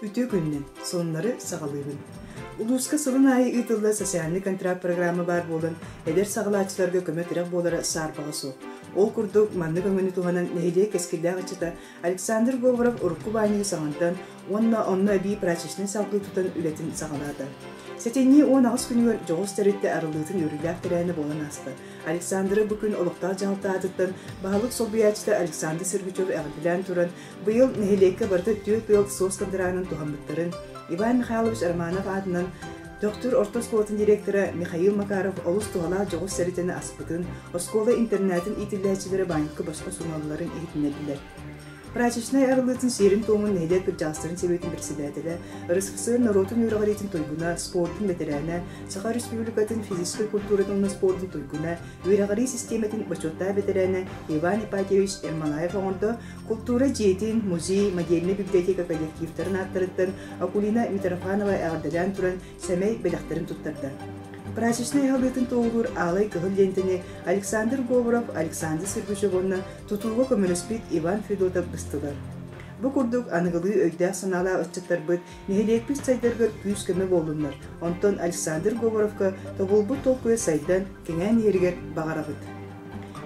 ütü günnen, sonları sağalıydın. Uluska sılın ayı ıtıllı sosyalni kontrakt programı var bolun, eder sağalaçılarga kömötürek bolara sarpağı soğuk. Ol kurduk manlı göngünü tuğanan nehiliye keskilliğe açıda Aleksandr Govorov urukku bayniği sağından, onunla bir praçişini salgı tutan ületin sağaladı. Setenni o nağız günü Joğuz terette arılığın yürüylük tereyini bolan astı. Aleksandr'ı bugün olukta cahılta adıttan, bağlık solbiyaçta Aleksandr Sergichov ağırbilen turan, bu yıl nehiliyekka barıda 4 yıl sos kandırağının tuhamlıkların, Ivan Mikhailovich Armanov adından Doktor Ortoskolatın direktörü Mikhail Makarov olus tuğala Joğuz teretini aspıdın, oskola internetin itilləyçiləri bayınlıkı başka sunmalıların eğitimlediler. Praçişnay arılığın şiirin toğumun nehiliyet bir jastırın sebetin председателі, Рысқысыр народын үйрағаретін тойгуна, спортын ветераны, Саха Республикатын физической культуратын спортын тойгуна, үйрағари системетин бачотта ветераны Иван Ипатьевич Ермолаев оңырды культура жетин, музей, модельный библиотека коллективтерін аттырыттын, Акулина Митрофанова әғырдадан тұрын сәмей белақтарын тұттырды. Praçişnay ağırlığın toğulur ağlay kıhıl lentini Aleksandr Govorov, Aleksandr Sergichev'onuna tutuğu komünistlik Ivan Fedotov bıstılar. Bu kurduk anıgılığı ögdağ sanala açıklar bıt, nehiliyek bir saydargır küs köme bolunlar. Ondan Aleksandr Govorov'a tobulbu tolkuya saydan kengen yeriger bağara bıt.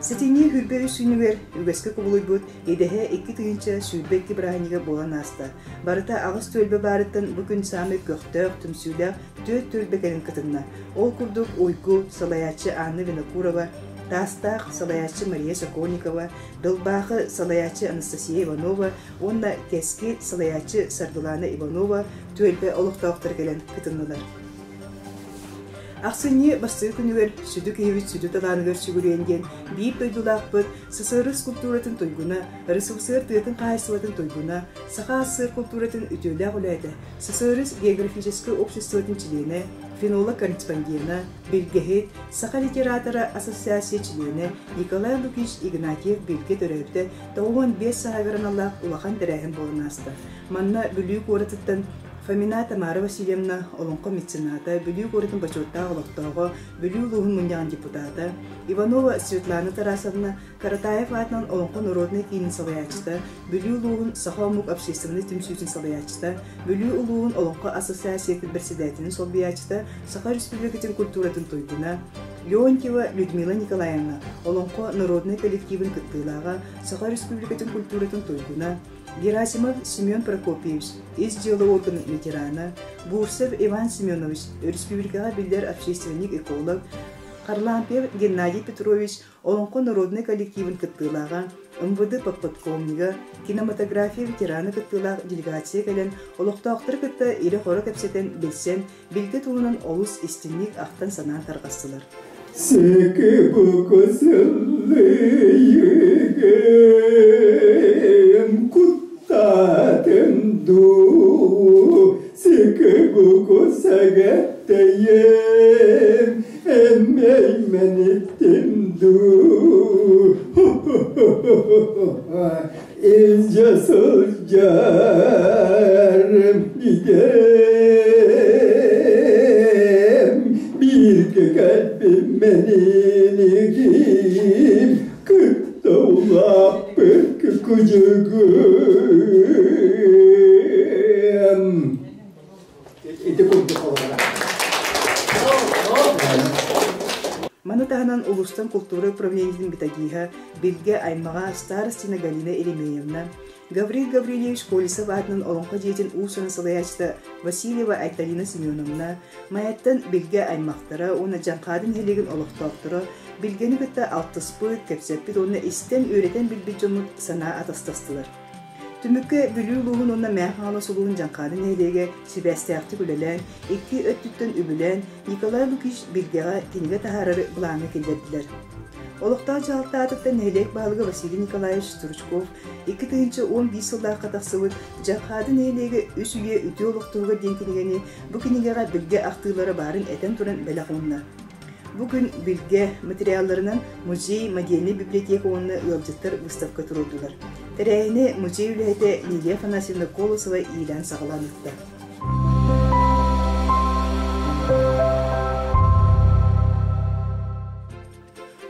Setinni hürbe üsünüver, ügeske kubuluybut, edehe 2 tığınca sürbekki brahiniga bolan asta. Barıta ağız tölbe barıttan bugün sami köktök, tümsüyle 4 tölbekenin kıtınna. Ol kurduk uyku, salayatçı Anna Vinokurova, Tastaq, salayatçı Maria Sokolnikova, Dolbaqı, salayatçı Anastasia Ivanova, onna keski, salayatçı Sardulana Ivanova, tölbe oluqtağıqtır gelen kıtınnalar. Ақсыне басты күнігер сүді кейвіт сүді таланығыр сүгіренген бейіп тойдулақпыт СССР скульптуратын тойгуна, РСФСР тыйтын қайсылатын тойгуна, Саха СССР культуратын үтелі ғылайды, СССР географический обществотын члены, фенолог-корреспондена, Белгехет, Саха литератора ассоциация члены Николай Лукич Игнатьев Белге төрәуді 95 сағағырын Аллах улахан тәрәхін болын асты. Манна бүлік оратыттан Фамина Тамара Васильевна, олонко мецената, бүлүү горытын бачотта олоқтоғы, бүлүү луғын мұниян депутата, Иванова Светлана Тарасовна, Каратаев атынан олонко народный кейнін салаячыта, бүлүү луғын Сахомук общественный тимсүйсін салаячыта, бүлүү луғын олонко ассоциациятын председателін солбиячыта, Саха Республикатын культуратын тойдуна, Леонтьева Людмила Николаевна, олонко народный коллективын кыттылаға, Саха Республикатын культуратын тойдуна, Герасимов Семен Прокопьевич, из дела органа ветерана, Бурсев Иван Семенович, республикаға билдер общественник эколог, Харлампев Геннадий Петрович, олонко народный коллективын кыттылаға, МВД подполковнига, кинематография ветераны кыттылаға делегация кәлен, олықтақтыр кытта ире қоры көпсетен білсен, білгі туынан олыс истинник ақтан санан тарғастылар. Секи буку сыллыйым куттатым ду, Секи буку сагаттайым эммеймен еттім ду. İnce yarım gidem, bir kalbim meniliğim, kırk davulap pek kucağım. İti kurduk olarak. Манутаханан улустан культура управлениесinin битагиха билге аймага старостина Галина Еремеевна, Гаврил Гаврилевич Колесов адынан олонко жетин уусана салаячта Васильева Айталина Семеновна, Маяттан билге аймактара, оны жанкадын хелеген олоқтоқтыры, билгени кытта алтыспыт, кепсеппит, оны истен өретен билбит жомут сана атастастылар. Tümükke bülü luğun onna məhana suluğun janqadın neyleге Себастьяхты күлелен, 2 öttütten übülen Nikolay Lukich bilgeğa kiniga tahararı bulağına kelderdiler. Oluqta жалта atıqta neylek bağlığı Vasily Nikolaevich Turchkov 2 tığınca 15 yıllar qataqsıvı janqadın neylege üs üye üte oluqtuğu denkinigeni bu kinigağa bilge aqtığılara barın eten turan belaqonlar. Bugün bilge materyallarının muzey, modelli biblioteka onunla ılavcıtlar выставка turuldular. Tereyini muzey ülhete Lilia Afanasьевна Колосова ilan sağlanıqtı.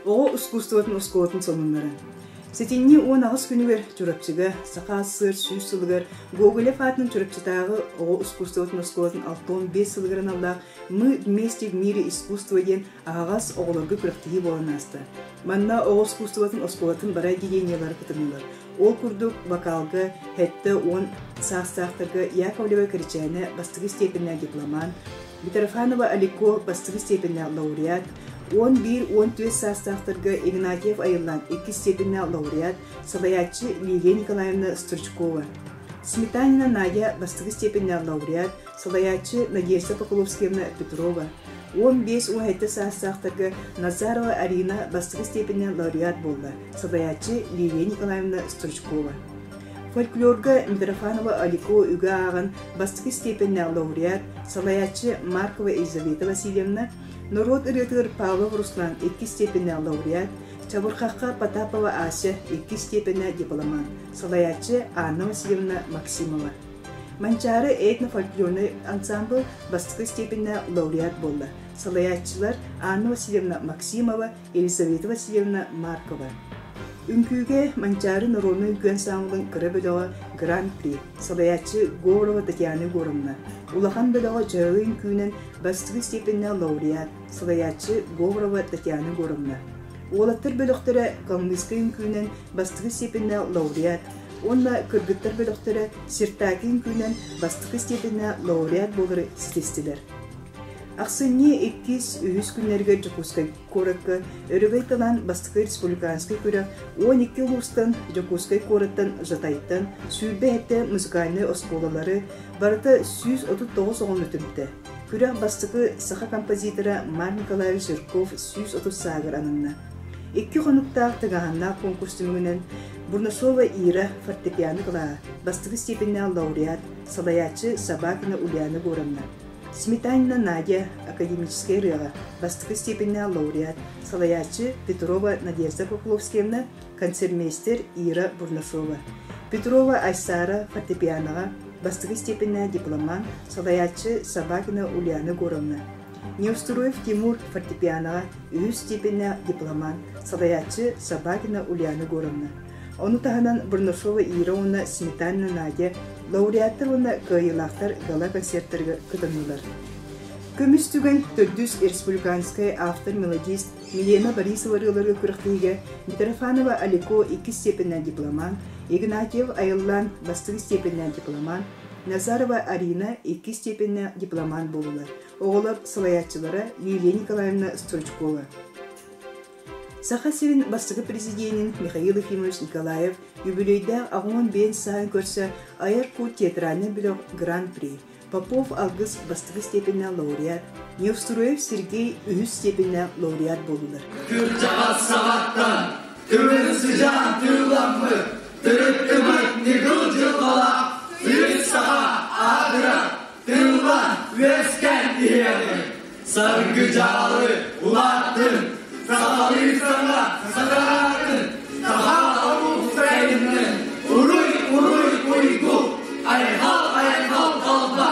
O искусствотын ускотын сонунлары. Сетинни он агыс күнүгер чурапчыга, сақасыр, сүйс сылыгар, Гоголе фатның чурапчытағы о искусствотын осколатын 6-5 сылыгарын аллақ, мы вместе в мире искусства ден ағас оғылырғы күріқтігі болан асты. Манна о искусствотын осколатын барай дегенелері кітімілер. Ол күрдік вокалға, хетті он сақ-сақтырғы Яковлева Кричайна бастығы степеніне дипломан, Митрофанова Алико бастығы степеніне лауреат, 11-12 састақтырғы Игнатьев айылдан 2 степеніне лауреат, салаятчы Лилия Николаевна Стручкова. Сметанина Надя бастығы степеніне лауреат, салаятчы Надежда Поколовскевна Петрова. 15-17 састақтырғы Назарова Арина бастығы степеніне лауреат болды, салаятчы Лилия Николаевна Стручкова. Фольклорга Митрофанова Алико үгі ағын бастығы степеніне лауреат, салаятчы Маркова Елизавета Васильевна, Народ ырытыр Павлов Руслан 2 степеніне лауреат, Чабурхаққа Потапова Ася 2 степеніне дипломан, салаятчы Анна Васильевна Максимова. Манчары этно-фольклорный ансамбл бастығы степеніне лауреат болды, салаятчылар Анна Васильевна Максимова, Елизавета Васильевна Маркова. Үңкүйге Манчары народный үңкі ансамблын кірі бөлігі Гран-при, салаятчы Горова Татьяна Горовна. Улахан бөлігі жағы үңкүйінен бастығы степеніне лауреат, салаятчы Горова Татьяна Горовна. Олаттыр бөліқтері Калмыйскай үңкүйінен бастығы степеніне лауреат, онна кыргыттар бөліқтері Сиртаки үңкүйінен бастығы степеніне лауреат болыры стестілер. Ақсынне 2-3 күнлерге Жокускай коракка, өрігай талан бастықы республиканскай көрі 12 ұлыстан Жокускай кораттан жатайттан сүйбе әтті музыкальны осколалары барыта 139 оғын өтімді. Күрі бастықы саха композитора Марк Николаевич Жирков 130 сағыр анынна. 2 қонуқтақ тағағанна конкурстымығынан Бурнасова Ира фортепианы қыла, бастықы степеніне лауреат, салаятчы Собакина Ульяна Горовна. Сметанина Надя, академическая рыга, бастығы степеніне лауреат, салаятчы Петрова Надежда Попловскевна, концертмейстер Ира Бурнашова. Петрова Айсара фортепианаға, бастығы степеніне дипломан, салаятчы Собакина Ульяна Горовна. Неустроев Тимур фортепианаға, 3 степеніне дипломан, салаятчы Собакина Ульяна Горовна. Onu tahanan Бурнашова Ира оны Сметанина Надя, лауреаттар оны кайылақтар гала концерттерге кытынылар. Көміс түген Төрдүс республиканская автор-мелодист Милена Борисова рылыры күріқтіге Митрофанова Алико 2 степеннен дипломан, Игнатьев айыллан бастығы степеннен дипломан, Назарова Арина 2 степеннен дипломан болулар. Оғылап салаятчылары Лилия Николаевна Стручкова. Сахасирин бастығы президентін Михаил Ефимович Николаев юбилейді ағуын бен сайын көрсі Айарку театральный білік Гран-при, Попов Алгыз бастығы степеніне лауреат, Неустроев Сергей 3 степеніне лауреат болулар. Күртаға сағаттан, түмір sıcağın tüylanmы, түріттімір негіл жылғала, үйіт саға адыра, тюйлан өскен дейені, саргы жалы ұлаттың, Сағалыйсаңа сағаратын, таға алу сайынның, ұруй ұйгу, айғал қалба.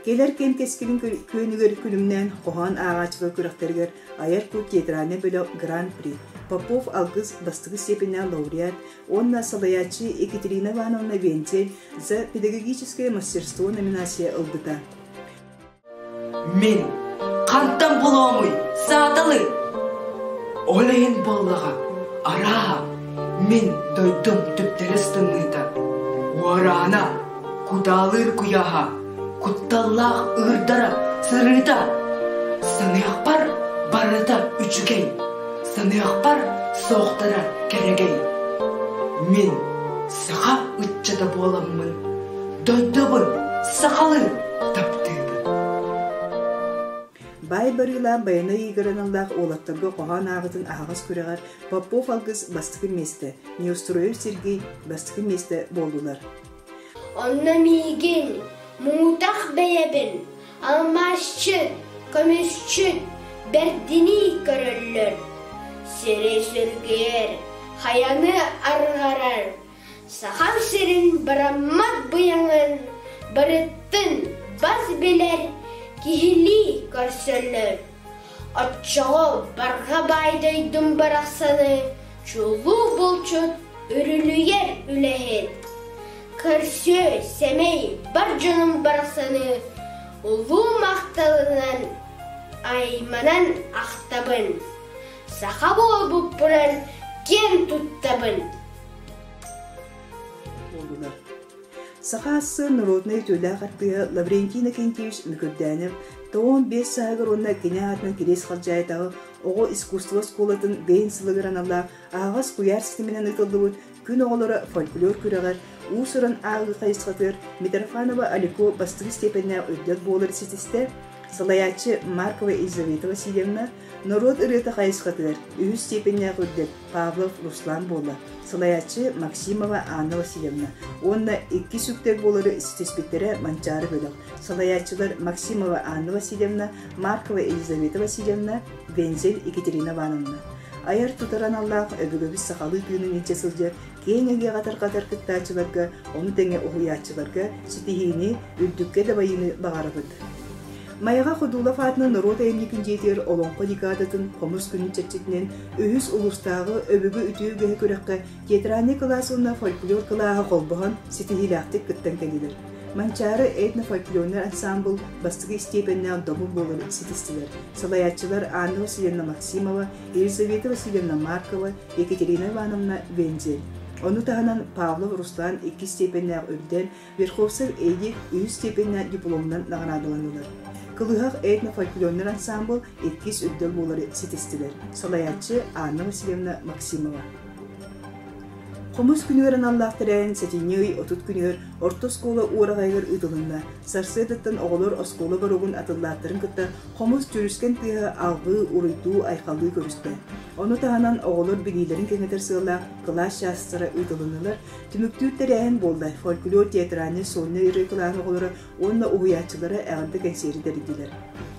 Келер кен кескілін көнігер күлімнен қоған ағачығы күріқтергер Айарку театральный бөлік Гран-при, Попов Алгыз бастығы степеніне лауреат, онна салаятчы Екатерина Ивановна Вентель за педагогическое мастерство номинация ылбыта. Мен қанттан боламый, садылы. Олайын болыға, араға, мен дойдым түптері стыңыда. Уарана, кудалыр куяға, кутталлақ ұрдара, сырыда. Саныяқ бар, барыда үчігей, саныяқ бар, соқтара керегей. Мен саға үтчада боламын, дойдымын, сақалы таптыбын. Бай барыла байына егіранылақ олаттырғы қоған ағытын ағыз көріғар Попов Алгыз бастығы месті, Неустроев Сергей бастығы месті болдылар. Онна мейген, мұңытақ бәйебін, алмашчы, көмісчі, бәрдіні көрілір. Сері сүргер, хаяны арғарар, сақам сірін бараммат бұяңын, барыттын баз белер, кихили көрсөлөр. Atçağı barga baydaydın barasını, çolu bulçut ürülüyer ülehin. Kırsö semey bar canım barasını, ulu maktalından aymanan ahtabın. Saha bol bu buran ken tuttabın. Oldular. Сахасы народный тюля хаттыя Лаврентий Иннокентьевич Микурдянов 15 сагыр онна кенятын келес халжайтагы ого искусство школатын бейн сылыгыраналла агас куяр системенен ытылдыбыт күн оголора фольклор күрөгөр уусуран агы кайсытыр Митрофанова Алико бастыгы степенне өйдет болыр сетисте Салаячы Маркова Елизавета Васильевна народ ырыта кайсытыр үз степенне өйдет Павлов Руслан болла Салаячы Максимова Анна Васильевна. Онна 2 сүктер болары сетеспеттері манчары бөлік. Салаячылар Максимова Анна Васильевна, Маркова Елизавета Васильевна, Вензель Екатерина Ивановна. Аяр тутаран Аллах өбігөбіз сақалы түйінің енче сылжыр, кейінге қатар-қатар кіттачыларға, оны тәңе оғуячыларға сетихini үлдікке дабайыны бағарабыд. Майға Ходулов атынан народ әйнекін жетер олонқы декадатын қомыз күнін чәтчетінен өйіз ұлыстағы өбігі үтіуге көріққа театральный классына фольклор қылағы қолбығын сетихилақтық күттен кәлелер. Манчары этно-фольклорный ансамбл бастығы степеннен добыл болыр сетістілер. Салаячылар Анна Васильевна Максимова, Елизавета Васильевна Маркова, Екатерина Ивановна Вензель. Onu tahanan Pavlov Ruslan 2 степеннен өлден, Верховцев Эдик 3 степеннен дипломдан нағанадыланылыр. Кылыгак этно-фольклорный ансамбл 2 өддөл болары сетестилер. Салаячы Анна Васильевна Максимова. Комуз күнүөрен аллахтырайын сетиньей отут күнүөр орто скола уурагайгар ыдылында. Сарсыдаттан оголор оскола баругун атыллааттарын кытта комуз жүрүскен тыга алгы, уруйтуу, айкалыы көрүстө. Onu tahanan oğulur bilgilerin kengeter sığla kılaş şahsıra uydulunurlar. Tümüktürtlereen bolda folklor teatrani sonuna yürü kılan oğulları onunla uğuyatçılara ağırda kenseri deridiler.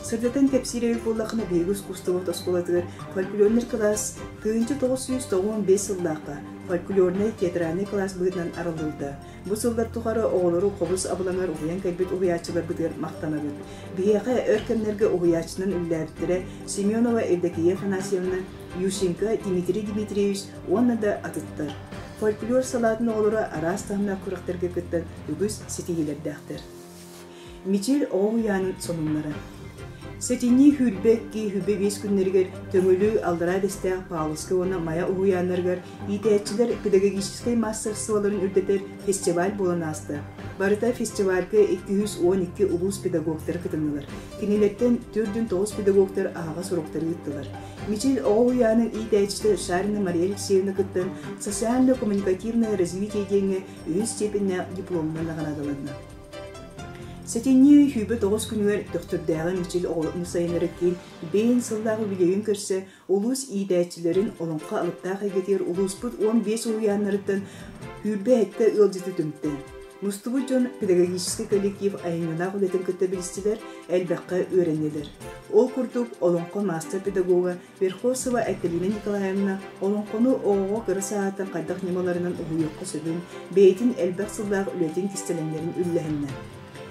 Sırdatan tepsiri bollakına Begus Kustavot oskolatılar folklorner kılas 1995 yıllıqqa folklorner teatrani kılas bıgıdan aralıldı. Bu sıllar tuğarı oğulları qobuz abılanar uğuyan kalbet uğuyatçılar bıdır maqtanabıd. Biyaqa örkemlerge uğuyatçının üllabittere Semyonova Evdakiya Fanasiyevna Yushchenko Dmitri Dmitrievich onunla da atıttır. Folklor salatın oğulları aras tahmına kuraqtırga kıttan ügüz setihilerdaktır. Michel Oğuyan'ın sonunları. Setini hülbek ki hübe 5 günlerger töngülü aldıra desteğ Pavlovska ona maya Oğuyanlargar итәчилер педагогический мастер sıvaların ürdeter festival bolan astı. Barıta festivalga 212 ulus pedagoglar kıtındılar. Kiniletten 409 pedagoglar ağa sorokları yıttılar. Michel Oğuyan'ın итәчisi Шарина Мария Алексеевна кыттан социально-коммуникативное развитие деньги 3 степенне дипломына наградаланды. Setini hübe 9 günler döktürdäğe Michel Oğuyan'ın sayınarıkken beyin sılдағы videoyun körse ulus итәчилерин olonqa alıptağı getir ulusput 15 Oğuyanlarıdan hübe hette ılcıtı dümtte. Mustavucan pedagogический коллектив ayınına uletin kıtabilistiler elbaqqa öğrenilir. Ol kurduk olonqa master pedagoga Verховцева Екатерина Николаевна olonqonu oğuğa qırı saatan qaydaq nemalarından uğuyuqqa söbün beytin elbaq sılдағы uletin kistelenlerin üllehenne.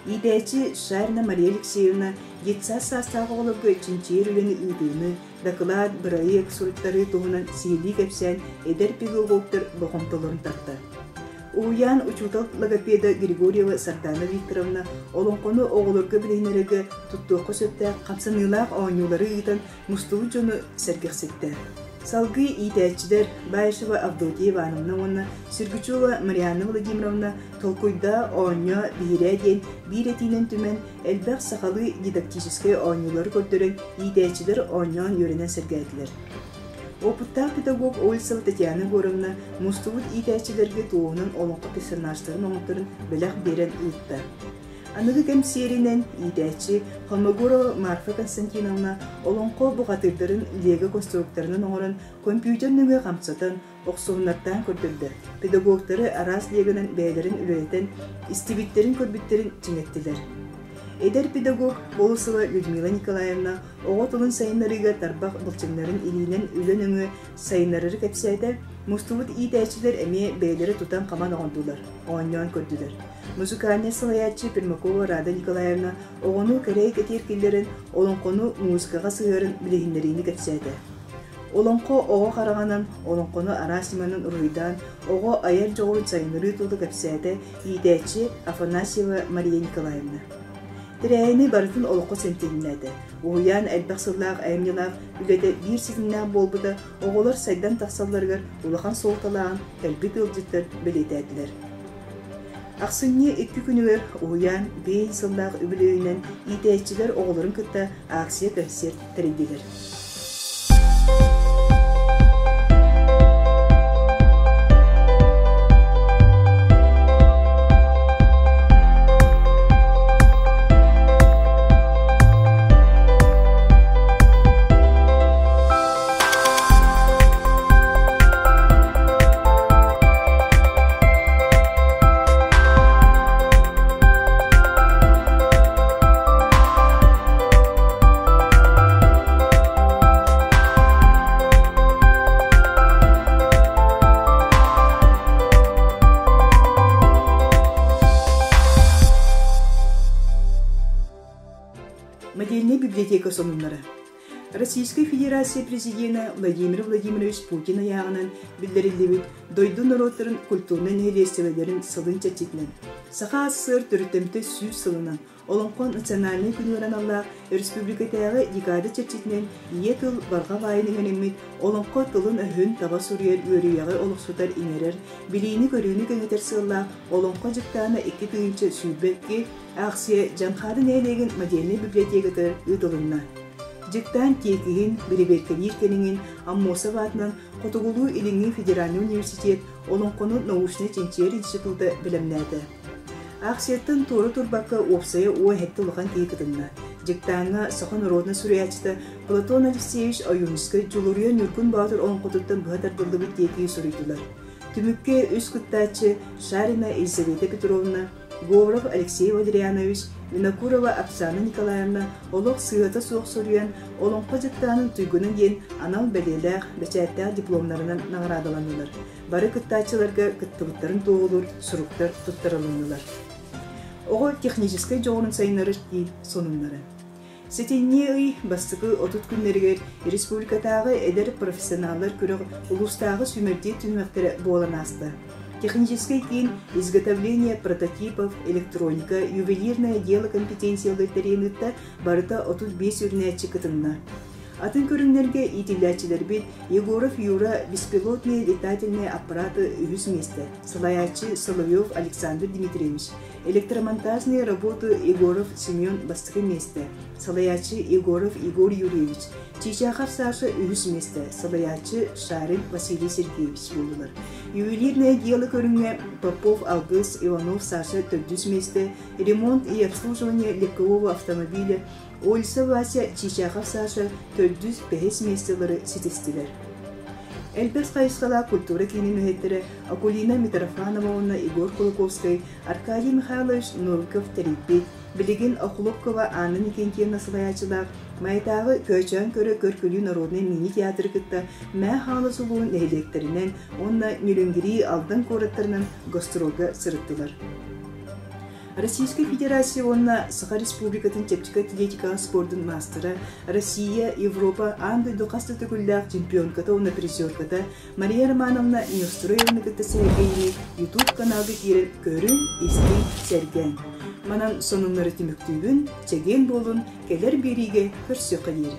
итәчи Шарина Мария Алексеевна етсас састағы олығы чинчер үлені үйдіні, дақылад бірайық сұрыттары туғынан сейлі кәпсән әдер пегі ғоптыр бұғымтылырын тартты. Уян учутал логопеда Григорьева Сардана Викторовна олонқону оғылырғы білейнерігі тұттуқы сөпті қапсанылақ оңылары ұйтан мұстуы жоны сәргіқсетті. Салгы итәчилер Байшева Авдотья Ивановна онна, Сергучева Марьяна Владимировна толкуйда оңя бейреден бейретинен түмен әлбәқ сақалы дидактической оңылары көрдірін итәчилер оңян өрінен сәргәділер. Опыттақ педагог Ольсова Татьяна Горовна мұстуыт итәчилерге туғынан олонқы персонаждарын оңықтырын біләқ берен ұйтты. Анығы кәмсерінен итәчі Холмогорова Марфа Константиновна олонқо бұғатырдарын легі конструкторының оңырын компьютерніңі қамсатын оқсуынаттан көрдірді. Педагогтары арас легінің бәйлерін үлелетін, истибиттерін көрбіттерін жинеттілер. Эдер педагог Болусова Людмила Николаевна оғытылын сайынларыға тарбақ бұлчыңларын илинен үлен өңі сайынларыры кәпсәйді мұстылыт ийтәчілер әме бәйлері тұтан қаман оғындылар, оғаннуан көрділер. Музыкальный салаятчы Пермакова Рада Николаевна оғыну кәрей кәтер келдерін олонқону музыкаға сығырын білігінлеріні кәпсәйді. Олонқо оғы қарағанан, олонқону Арасиманын ұруйдан, оғы аяр жоғырын сайынлары тұлды кәпсәйді ийтәчі Афанасьева Мария Николаевна. Тирәйіні барытын олыққы сентелінәді. Оғыян әлбәқсыллақ, әйімнелақ, үләді бір сетіннән болбыды, оғылар сайдан тақсалларғар улахан солталағын кәлбет ылжыттар білетәділер. Ақсынне 2 күнігер оғыян бейін сыллақ үбілеуінен итәйтчілер оғыларын күтті ақсия кәсет тәрейділер. Модельная библиотека сонунлары. Российской Федерации президента Владимир Владимирович Путин аяғынан білдірілдебіт дойду народтарын культурный нәйлестелерін сылын чәтчетінен. Сақа асыр түрітімті сүйіз сылынан, олонқон национальный күнерін алла республикатағы декады чәтчетінен ие тыл барға байының әнемет олонқо тылын әхін таба сүрер өрияғы олықсутар инерер, білейіні көріні кәңетер сылла олонқо жықтағына 2 түйінші сүйбетке ақсия жанқады нәйлеген модельный библиотекатыр ұтылынна. Жықтан текігін, біреберкенеркеніңін, аммоса батынан Қотығылу Иліңі Федеральный университет олонқону научный ченчер институты білімнәді. Ақсияттың торы турбаққа опсайы оа хәтті ұлған кейкітінна. Жықтаңа Сахан Родна Сурячты Платон Алексеевич Аюнскі Джулурия Нюркун Батыр олонқотыттың бұғатардылығы текігі сұрыйтылар. Түмікке өз күттачы Шарина Елизавета Петровна, Говоров Алексей Валерьянович, Винокурова Оксана Николаевна, олық сыйғата соқ сұрыян, олонқо жықтағының түйгінің ен анал бәлеләқ, бәчәттәқ дипломларынан нағырадаланылар. Бары күттачыларға күттігіттарын тоғылыр, сұрықтар тұттаралынылар. Оғы техническай жоғының сайынлары дейін сонынлары. Сетенне үй бастықы 30 күнлергер республикатағы әдер профессионалдар күріғ ұлыстағы сүмерде түнмәқтері болан асты. Техническое кейін изготовление прототипов, электроника, ювелирное дело компетенциялы теренітті барыта 35 үрнәтчі кітінна. Атын көріңлерге итилячилер бет Егоров Юра беспилотные летательные аппараты үз месті, Салаячы Соловьев Александр Дмитриевич, электромонтажные работы Егоров Семен бастығы месті, Салаячы Егоров Игорь Юрьевич, Чичахов Саша үз месті, Салаячы Шарин Василий Сергеевич болдылар. Ювелирное дело көріңе Попов Алгыс Иванов Саша төрдүз месті, ремонт и обслуживание легкового автомобиля Ольса Вася Чичахов Саша төрдүз бәхес местелері сетестілер. Әлбәс қайысқала культура кейінен өйеттері Акулина Митрофановна, Игорь Кулаковский, Аркадий Михайлович Нурков Терепет, Білеген Охлопкова Анна Никентьев насылаячылар, Майтағы көчен көрі көркілі народный мини-театры кітті мә халы сұлуын әйлектерінен, онна Нюренгери алдан кораттарынан гастролға сырыттылар. Российской Федерации онна Саха Республикатын тепчика атлетика спордын мастера, Россия, Европа, Анды доқасты түгілләқ чемпионката онна призерката Мария Романовна Неустроевна кітті сәргейіне YouTube каналды керін көрін, естен, сәрген. Манан сонынлары тіміктүйбін, чәген болын, келер береге көрсі қайыр.